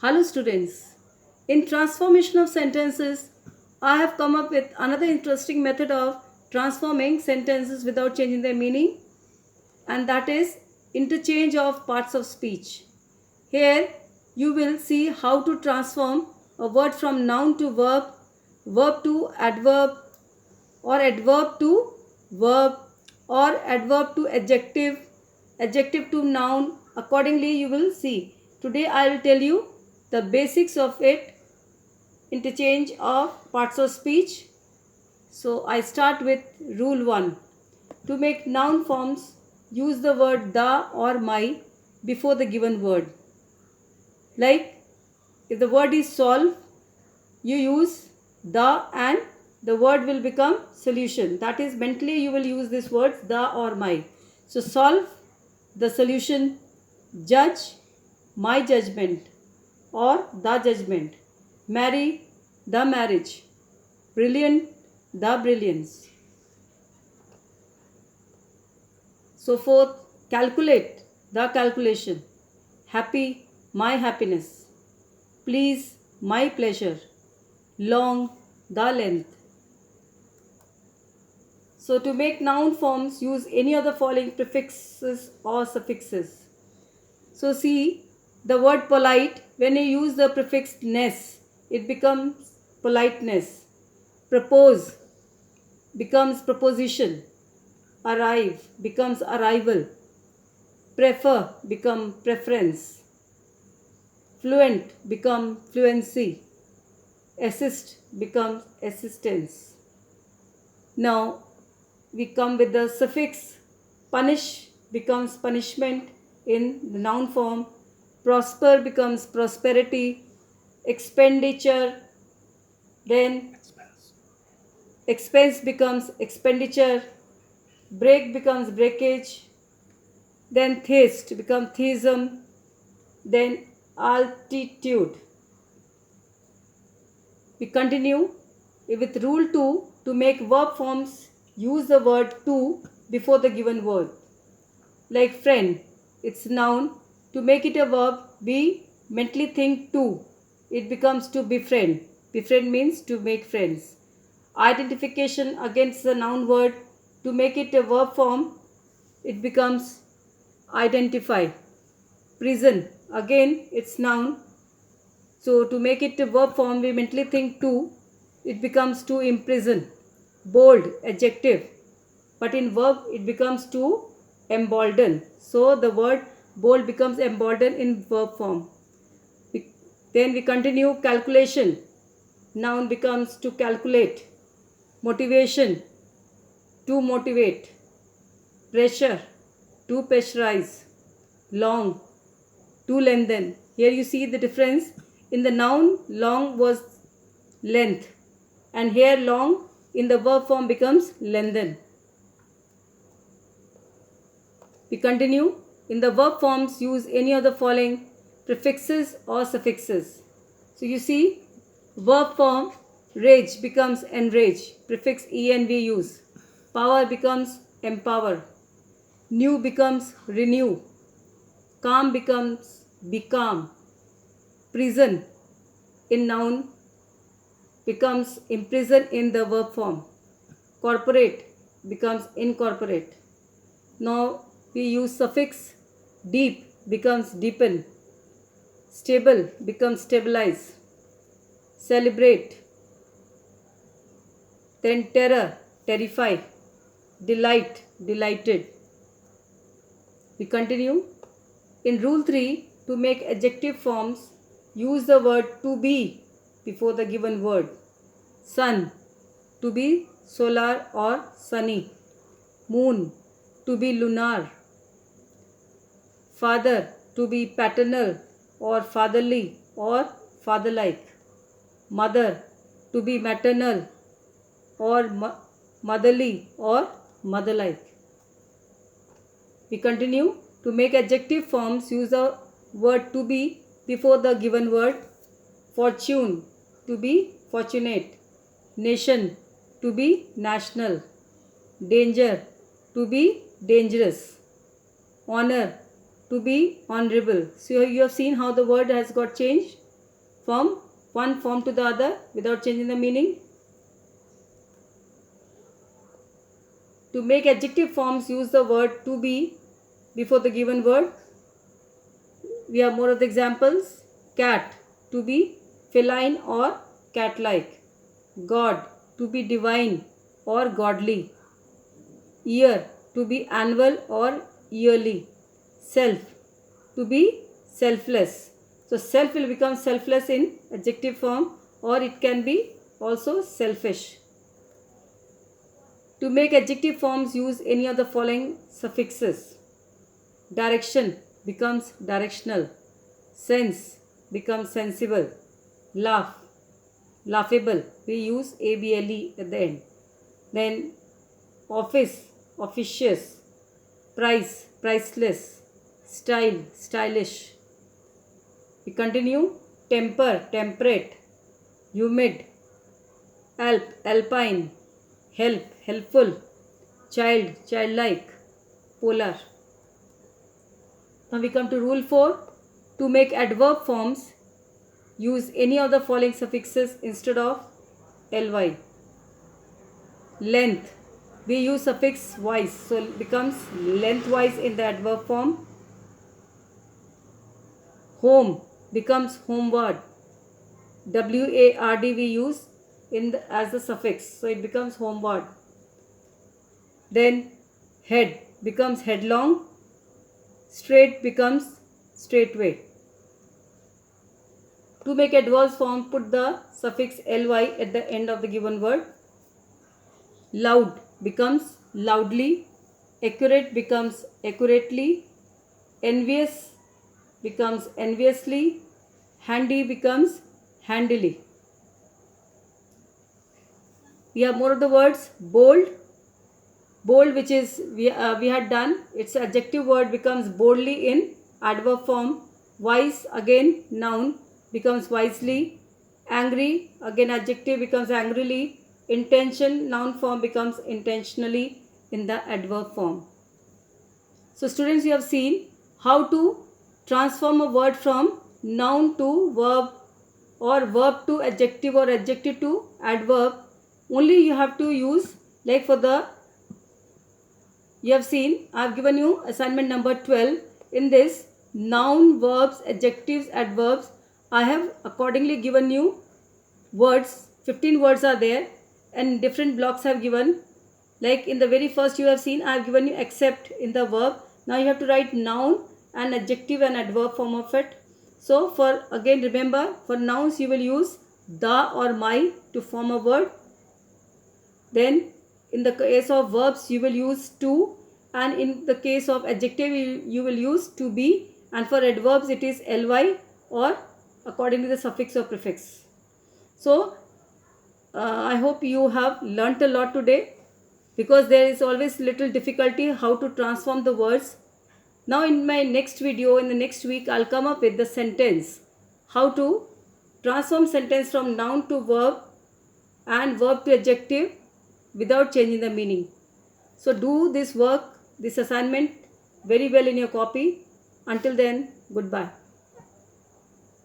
Hello students. In transformation of sentences, I have come up with another interesting method of transforming sentences without changing their meaning, and that is interchange of parts of speech. Here you will see how to transform a word from noun to verb, verb to adverb, or adverb to verb, or adverb to adjective, adjective to noun. Accordingly, you will see. Today I will tell you the basics of it, interchange of parts of speech. So I start with rule 1. To make noun forms, use the word the or my before the given word. Like if the word is solve, you use the and the word will become solution. That is, mentally you will use this word the or my. So solve, the solution; judge, my judgment or the judgment; marry, the marriage; brilliant, the brilliance. So forth, calculate, the calculation; happy, my happiness; please, my pleasure; long, the length. So to make noun forms, use any of the following prefixes or suffixes. So see, the word polite, when you use the prefix ness, it becomes politeness. Propose becomes proposition. Arrive becomes arrival. Prefer become preference. Fluent become fluency. Assist becomes assistance. Now we come with the suffix. Punish becomes punishment in the noun form. Prosper becomes prosperity. Expenditure, then expense becomes expenditure. Break becomes breakage. Then thirst becomes theism. Then altitude. We continue with rule 2. To make verb forms, use the word to before the given word. Like friend, it's noun. To make it a verb, we mentally think to. It becomes to befriend. Befriend means to make friends. Identification against the noun word. To make it a verb form, it becomes identify. Prison, again it's noun. So to make it a verb form, we mentally think to. It becomes to imprison. Bold, adjective. But in verb, it becomes to embolden. So the word bold becomes embolden in verb form. Then we continue calculation. Noun becomes to calculate. Motivation, to motivate. Pressure, to pressurize. Long, to lengthen. Here you see the difference. In the noun, long was length, and here long in the verb form becomes lengthen. We continue. In the verb forms, use any of the following prefixes or suffixes. So you see, verb form, rage becomes enrage. Prefix en we use. Power becomes empower. New becomes renew. Calm becomes become. Prison in noun becomes imprison in the verb form. Corporate becomes incorporate. Now we use suffix. Deep becomes deepen. Stable becomes stabilize. Celebrate. Then terror, terrify. Delight, delighted. We continue. In rule 3, to make adjective forms, use the word to be before the given word. Sun, to be solar or sunny. Moon, to be lunar. Father, to be paternal or fatherly or father-like. Mother, to be maternal or motherly or mother-like. We continue. To make adjective forms, use the word to be before the given word. Fortune, to be fortunate. Nation, to be national. Danger, to be dangerous. Honor, to be honorable. So you have seen how the word has got changed. from one form to the other without changing the meaning. To make adjective forms, use the word to be before the given word. We have more of the examples. Cat, to be feline or cat-like. God, to be divine or godly. Year, to be annual or yearly. Self, to be selfless. So self will become selfless in adjective form, or it can be also selfish. To make adjective forms, use any of the following suffixes. Direction becomes directional. Sense becomes sensible. Laugh, laughable. We use able at the end. Then office, officious. Price, priceless. Style, stylish. We continue. Temper, temperate. Humid. Alp, alpine. Help, helpful. Child, childlike. Polar. Now we come to rule 4. To make adverb forms, use any of the following suffixes instead of ly. Length, we use suffix wise, so it becomes lengthwise in the adverb form. Home becomes homeward. Ward we use as the suffix, so it becomes homeward. Then head becomes headlong. Straight becomes straightway. To make adverb form, put the suffix ly at the end of the given word. Loud becomes loudly. Accurate becomes accurately. Envious becomes enviously. Handy becomes handily. We have more of the words. Bold. Bold, which is we had done, its adjective word becomes boldly in adverb form. Wise, again noun, becomes wisely. Angry, again adjective, becomes angrily. Intention, noun form, becomes intentionally in the adverb form. So students, you have seen how to transform a word from noun to verb, or verb to adjective, or adjective to adverb. Only you have to use, like for the, you have seen, I have given you assignment number 12. In this, noun, verbs, adjectives, adverbs, I have accordingly given you words. 15 words are there, and different blocks have given. Like in the very first you have seen, I have given you except in the verb. Now you have to write noun and adjective and adverb form of it. So for, again remember, for nouns you will use the or my to form a word. Then in the case of verbs you will use to, and in the case of adjective you will use to be, and for adverbs it is ly or according to the suffix or prefix. So I hope you have learnt a lot today, because there is always little difficulty how to transform the words. Now in my next video, in the next week, I'll come up with the sentence, how to transform sentence from noun to verb and verb to adjective without changing the meaning. So do this work, this assignment very well in your copy. Until then, goodbye.